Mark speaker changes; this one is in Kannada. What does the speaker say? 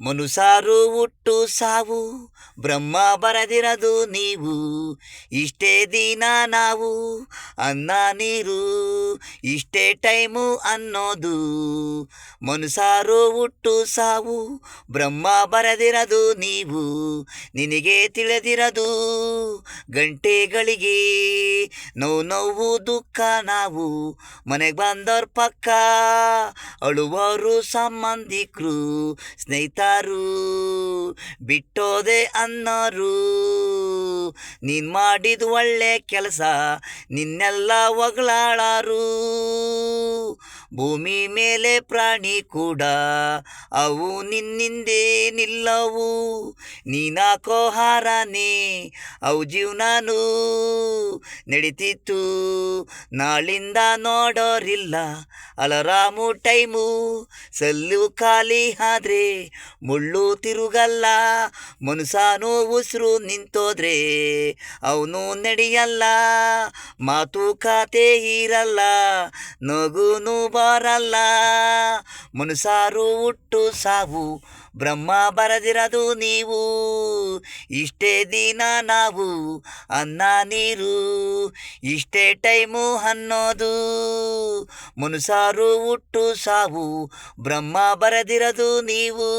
Speaker 1: ಮನುಸಾರು ಹುಟ್ಟು ಸಾವು ಬ್ರಹ್ಮ ಬರೆದಿರದು ನೀವು. ಇಷ್ಟೇ ದಿನ ನಾವು ಅನ್ನ ನೀರು, ಇಷ್ಟೇ ಟೈಮು ಅನ್ನೋದು. ಮನುಸಾರು ಹುಟ್ಟು ಸಾವು ಬ್ರಹ್ಮ ಬರೆದಿರದು ನೀವು. ನಿನಗೆ ತಿಳಿದಿರದು ಗಂಟೆಗಳಿಗೆ ನೋವು ದುಃಖ ನಾವು. ಮನೆಗೆ ಬಂದವ್ರ ಪಕ್ಕ ಅಳುವರು ಸಂಬಂಧಿಕರು, ಸ್ನೇಹಿತರು ಬಿಟ್ಟೋದೆ ಅನ್ನೋರು. ನೀನು ಮಾಡಿದ ಒಳ್ಳೆ ಕೆಲಸ ನಿನ್ನೆಲ್ಲ ಹೊಗಳಾಳರು. ಭೂಮಿ ಮೇಲೆ ಪ್ರಾಣಿ ಕೂಡ ಅವು ನಿನ್ನಿಂದೆ ನಿಲ್ಲವು. ನೀನಾಕೋ ಹಾರನೇ ಅವು ಜೀವನನೂ ನಡೀತಿತ್ತು. ನಾಳಿಂದ ನೋಡೋರಿಲ್ಲ ಅಲರಾಮು ಟೈಮು. ಸಲ್ಲು ಖಾಲಿ ಆದ್ರೆ ಮುಳ್ಳು ತಿರುಗಲ್ಲ. ಮನುಷ್ಯನು ಉಸಿರು ನಿಂತೋದ್ರೆ ಅವನು ನಡೆಯಲ್ಲ. ಮಾತುಕತೆ ಇರಲ್ಲ, ನಗುನು ಬರಲ್ಲ. ಮನುಷ್ಯರು ಹುಟ್ಟು ಸಾವು ಬ್ರಹ್ಮ ಬರೆದಿರದು ನೀವು. ಇಷ್ಟೇ ದಿನ ನಾವು ಅನ್ನ ನೀರು, ಇಷ್ಟೇ ಟೈಮು ಅನ್ನೋದು. ಮನುಷ್ಯರು ಹುಟ್ಟು ಸಾವು ಬ್ರಹ್ಮ ಬರೆದಿರದು ನೀವು.